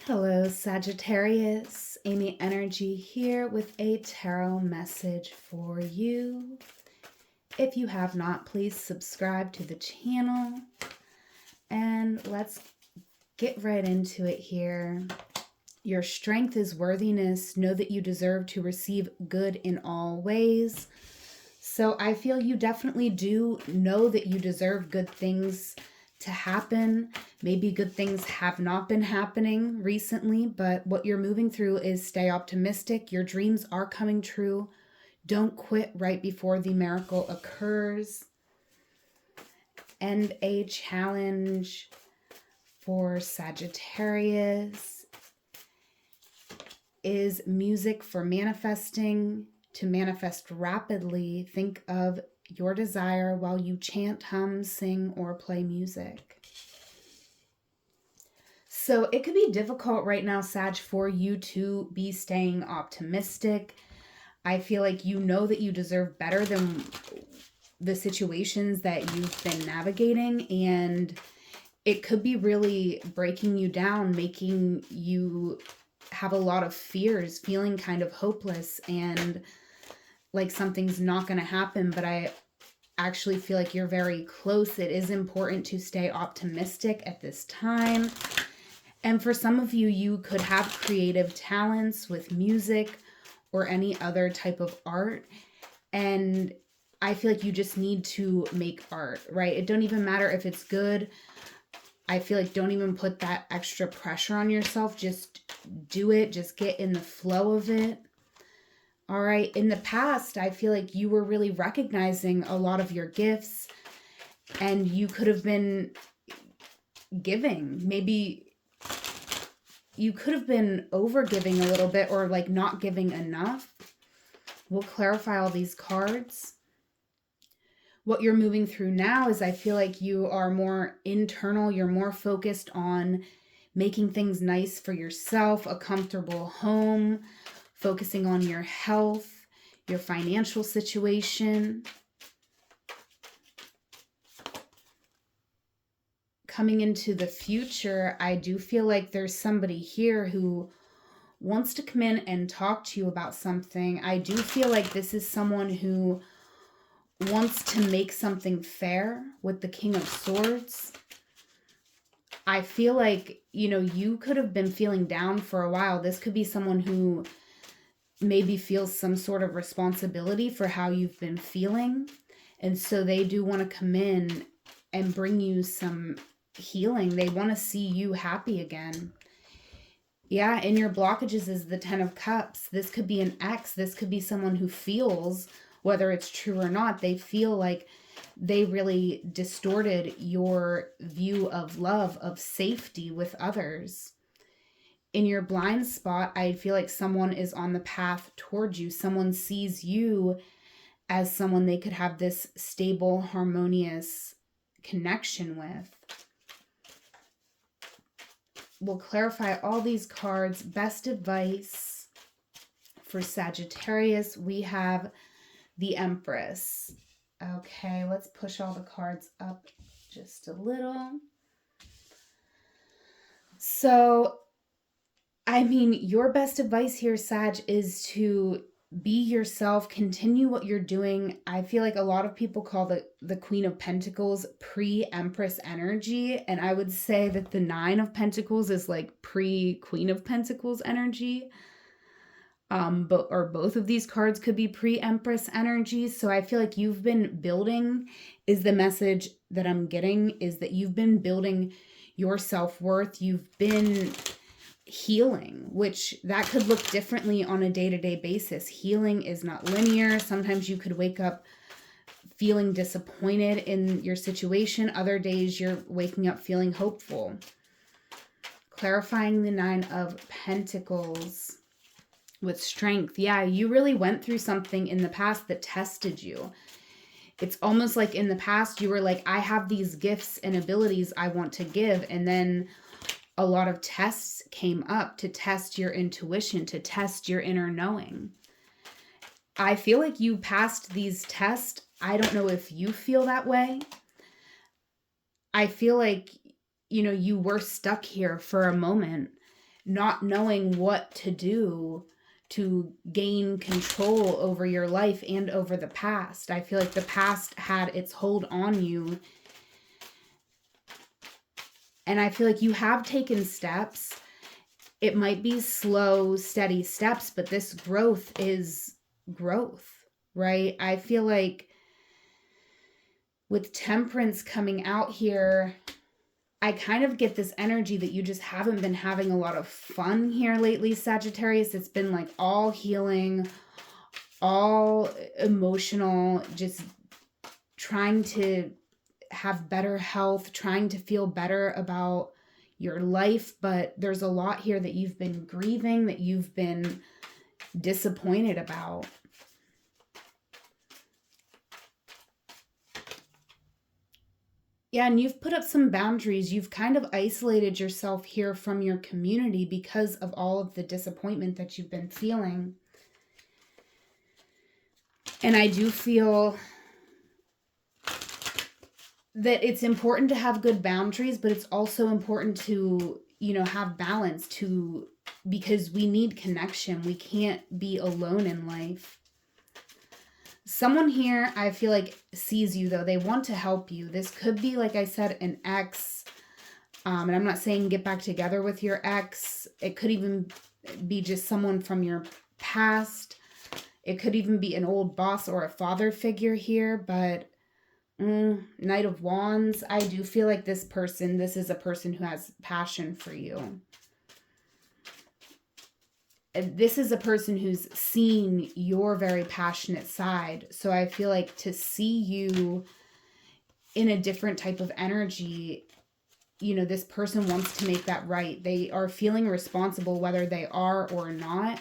Hello, Sagittarius. Amy Energy here with a tarot message for you. If you have not, please subscribe to the channel. And let's get right into it here. Your strength is worthiness. Know that you deserve to receive good in all ways. So I feel you definitely do know that you deserve good things to happen. Maybe good things have not been happening recently, but what you're moving through is stay optimistic. Your dreams are coming true. Don't quit right before the miracle occurs. And a challenge for Sagittarius is music for manifesting. To manifest rapidly, think of your desire while you chant, hum, sing, or play music. So it could be difficult right now, Sag, for you to be staying optimistic. I feel like you know that you deserve better than the situations that you've been navigating, and it could be really breaking you down, making you have a lot of fears, feeling kind of hopeless and like something's not going to happen, but I actually feel like you're very close. It is important to stay optimistic at this time. And for some of you, you could have creative talents with music or any other type of art. And I feel like you just need to make art, right? It don't even matter if it's good. I feel like don't even put that extra pressure on yourself. Just do it. Just get in the flow of it. All right. In the past, I feel like you were really recognizing a lot of your gifts and you could have been giving. Maybe you could have been over giving a little bit or like not giving enough. We'll clarify all these cards. What you're moving through now is I feel like you are more internal. You're more focused on making things nice for yourself, a comfortable home, focusing on your health, your financial situation. Coming into the future, I do feel like there's somebody here who wants to come in and talk to you about something. I do feel like this is someone who wants to make something fair with the King of Swords. I feel like, you could have been feeling down for a while. This could be someone who maybe feels some sort of responsibility for how you've been feeling. And so they do want to come in and bring you some healing. They want to see you happy again. Yeah, in your blockages is the 10 of Cups. This could be an ex. This could be someone who feels, whether it's true or not, they feel like they really distorted your view of love, of safety with others. In your blind spot, I feel like someone is on the path towards you. Someone sees you as someone they could have this stable, harmonious connection with. We'll clarify all these cards. Best advice for Sagittarius, we have the Empress. Okay, let's push all the cards up just a little. So, your best advice here, Sag, is to be yourself, continue what you're doing. I feel like a lot of people call the Queen of Pentacles pre-Empress energy, and I would say that the Nine of Pentacles is like pre-Queen of Pentacles energy. Both of these cards could be pre-Empress energy. So I feel like you've been building, is the message that I'm getting, is that you've been building your self-worth. You've been healing, which that could look differently on a day-to-day basis. Healing is not linear. Sometimes you could wake up feeling disappointed in your situation. Other days you're waking up feeling hopeful. Clarifying the Nine of Pentacles with strength. Yeah, you really went through something in the past that tested you. It's almost like in the past you were like, I have these gifts and abilities I want to give, and then a lot of tests came up to test your intuition, to test your inner knowing. I feel like you passed these tests. I don't know if you feel that way. I feel like, you were stuck here for a moment not knowing what to do to gain control over your life and over the past. I feel like the past had its hold on you. And I feel like you have taken steps. It might be slow, steady steps, but this growth is growth, right? I feel like with Temperance coming out here, I kind of get this energy that you just haven't been having a lot of fun here lately, Sagittarius. It's been like all healing, all emotional, just trying to have better health, trying to feel better about your life. But there's a lot here that you've been grieving, that you've been disappointed about. Yeah, and you've put up some boundaries. You've kind of isolated yourself here from your community because of all of the disappointment that you've been feeling. And I do feel that it's important to have good boundaries, but it's also important to, have balance because we need connection. We can't be alone in life. Someone here, I feel like, sees you, though. They want to help you. This could be, like I said, an ex. And I'm not saying get back together with your ex. It could even be just someone from your past. It could even be an old boss or a father figure here. But Knight of Wands, I do feel like this is a person who has passion for you. This is a person who's seen your very passionate side. So I feel like to see you in a different type of energy, this person wants to make that right. They are feeling responsible whether they are or not.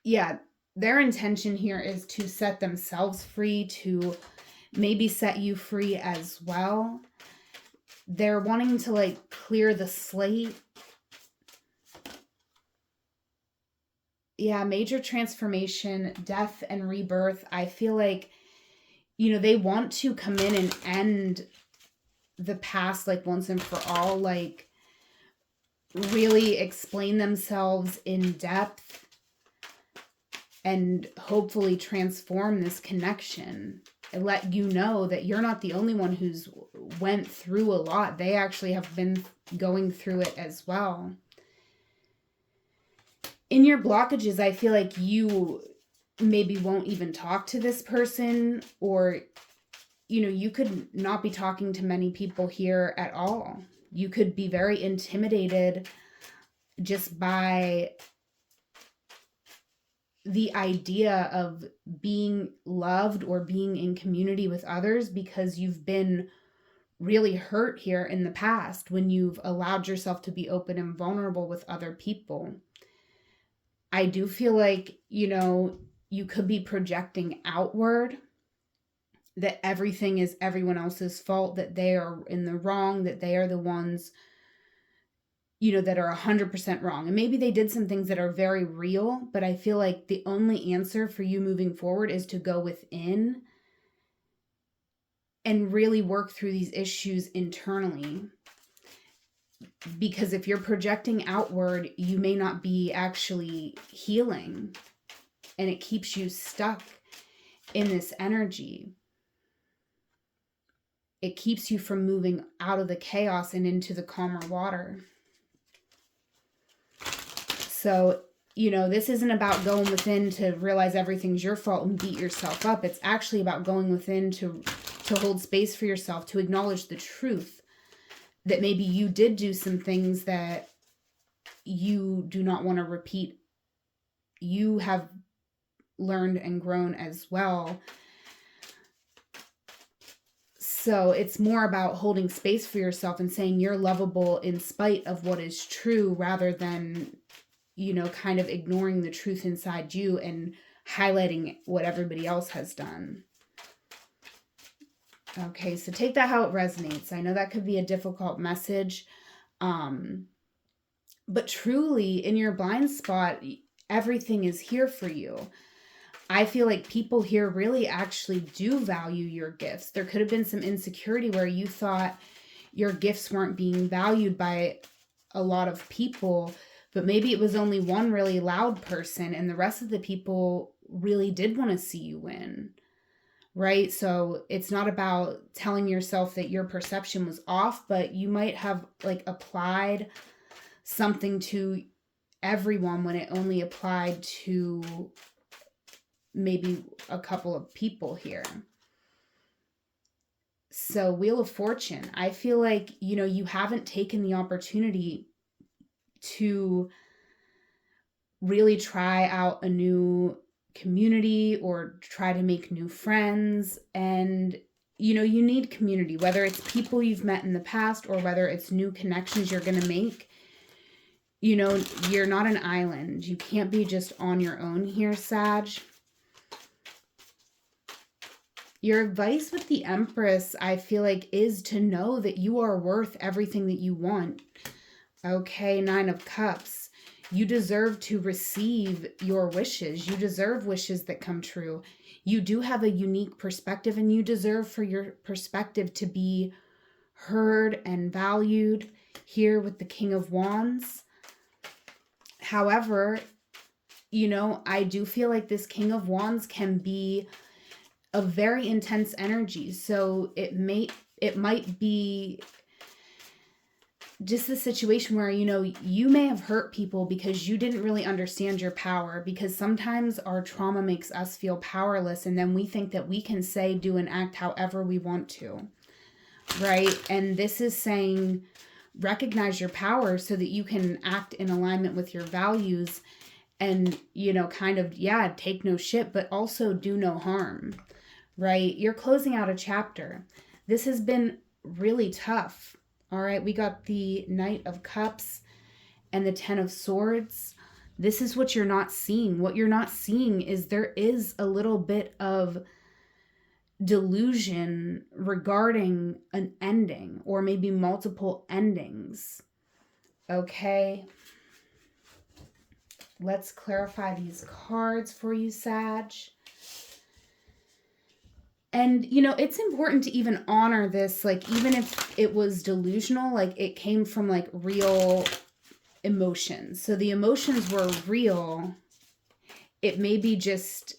Yeah, their intention here is to set themselves free, to maybe set you free as well. They're wanting to clear the slate. Yeah, major transformation, death and rebirth. I feel like, they want to come in and end the past once and for all, really explain themselves in depth and hopefully transform this connection and let you know that you're not the only one who's went through a lot. They actually have been going through it as well. In your blockages, I feel like you maybe won't even talk to this person, or, you could not be talking to many people here at all. You could be very intimidated just by the idea of being loved or being in community with others, because you've been really hurt here in the past when you've allowed yourself to be open and vulnerable with other people. I do feel like, you could be projecting outward that everything is everyone else's fault, that they are in the wrong, that they are the ones, that are 100% wrong. And maybe they did some things that are very real, but I feel like the only answer for you moving forward is to go within and really work through these issues internally. Because if you're projecting outward, you may not be actually healing, and it keeps you stuck in this energy. It keeps you from moving out of the chaos and into the calmer water. So, this isn't about going within to realize everything's your fault and beat yourself up. It's actually about going within to hold space for yourself, to acknowledge the truth that maybe you did do some things that you do not want to repeat. You have learned and grown as well. So it's more about holding space for yourself and saying you're lovable in spite of what is true, rather than, kind of ignoring the truth inside you and highlighting what everybody else has done. Okay, so take that how it resonates. I know that could be a difficult message. But truly, in your blind spot, everything is here for you. I feel like people here really actually do value your gifts. There could have been some insecurity where you thought your gifts weren't being valued by a lot of people, but maybe it was only one really loud person and the rest of the people really did want to see you win, right? So it's not about telling yourself that your perception was off, but you might have like applied something to everyone when it only applied to maybe a couple of people here. So Wheel of Fortune, I feel like, you haven't taken the opportunity to really try out a new community or try to make new friends. And, you need community, whether it's people you've met in the past or whether it's new connections you're going to make. You're not an island. You can't be just on your own here, Sag. Your advice with the Empress, I feel like, is to know that you are worth everything that you want. Okay, 9 of Cups. You deserve to receive your wishes. You deserve wishes that come true. You do have a unique perspective, and you deserve for your perspective to be heard and valued here with the King of Wands. However, I do feel like this King of Wands can be a very intense energy. So it might be just a situation where, you may have hurt people because you didn't really understand your power, because sometimes our trauma makes us feel powerless, and then we think that we can say, do, and act however we want to, right? And this is saying, recognize your power so that you can act in alignment with your values and, take no shit, but also do no harm, right? You're closing out a chapter. This has been really tough. All right, we got the Knight of Cups and the 10 of Swords. This is what you're not seeing. What you're not seeing is there is a little bit of delusion regarding an ending or maybe multiple endings. Okay. Let's clarify these cards for you, Sag. And, it's important to even honor this, like, even if it was delusional, like, it came from, like, real emotions. So the emotions were real. It may be just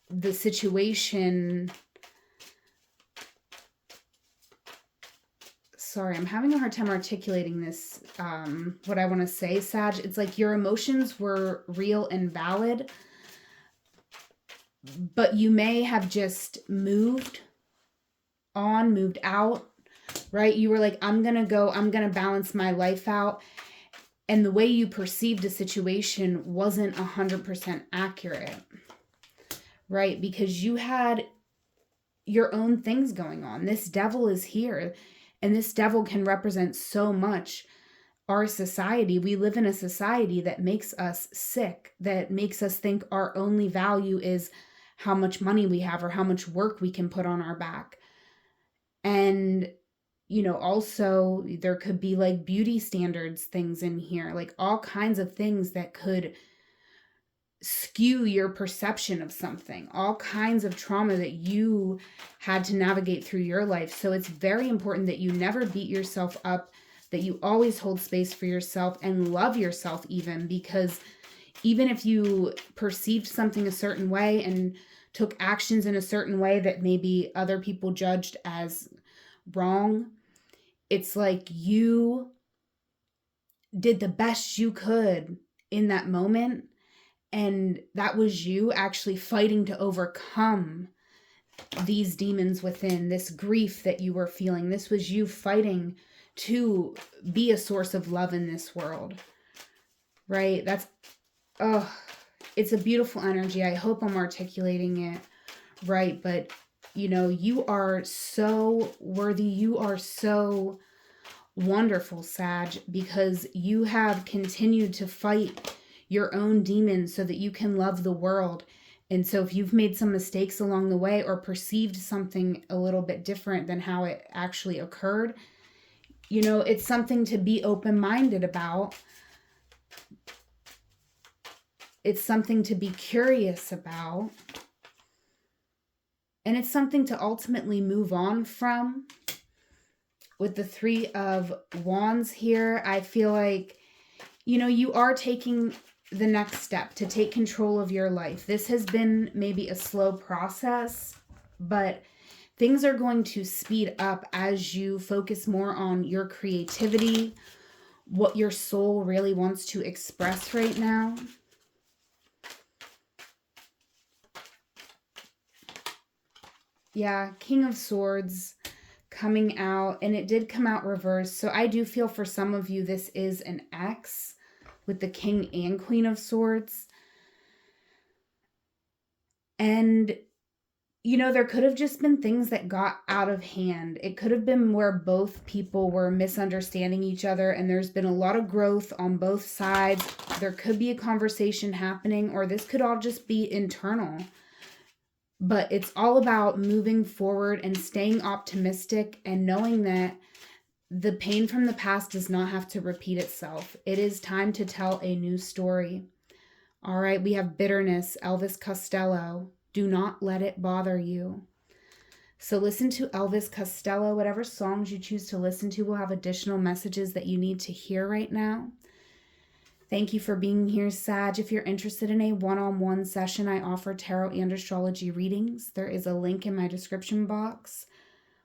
the situation. Sorry, I'm having a hard time articulating this, what I want to say, Sag. It's like your emotions were real and valid, but you may have just moved out, right? You were like, I'm going to balance my life out. And the way you perceived a situation wasn't 100% accurate, right? Because you had your own things going on. This devil is here, and this devil can represent so much. Our society, we live in a society that makes us sick, that makes us think our only value is how much money we have or how much work we can put on our back. And, also there could be like beauty standards things in here, like all kinds of things that could skew your perception of something, all kinds of trauma that you had to navigate through your life. So it's very important that you never beat yourself up, that you always hold space for yourself and love yourself, even because even if you perceived something a certain way and took actions in a certain way that maybe other people judged as wrong, it's like you did the best you could in that moment. And that was you actually fighting to overcome these demons within, this grief that you were feeling. This was you fighting to be a source of love in this world, right? It's a beautiful energy. I hope I'm articulating it right, but you are so worthy. You are so wonderful, Sag, because you have continued to fight your own demons so that you can love the world. And so if you've made some mistakes along the way or perceived something a little bit different than how it actually occurred, it's something to be open-minded about. It's something to be curious about. And it's something to ultimately move on from. with the Three of Wands here, I feel like, you are taking the next step to take control of your life. This has been maybe a slow process, but things are going to speed up as you focus more on your creativity, what your soul really wants to express right now. Yeah, King of Swords coming out, and it did come out reversed. So I do feel for some of you this is an X with the King and Queen of Swords. And there could have just been things that got out of hand. It could have been where both people were misunderstanding each other, and there's been a lot of growth on both sides. There could be a conversation happening, or this could all just be internal. But it's all about moving forward and staying optimistic and knowing that the pain from the past does not have to repeat itself. It is time to tell a new story. All right, we have bitterness, Elvis Costello. Do not let it bother you. So listen to Elvis Costello. Whatever songs you choose to listen to will have additional messages that you need to hear right now. Thank you for being here, Sag. If you're interested in a one-on-one session, I offer tarot and astrology readings. There is a link in my description box.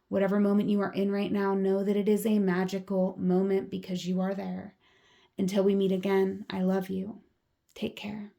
Whatever moment you are in right now, know that it is a magical moment because you are there. Until we meet again, I love you. Take care.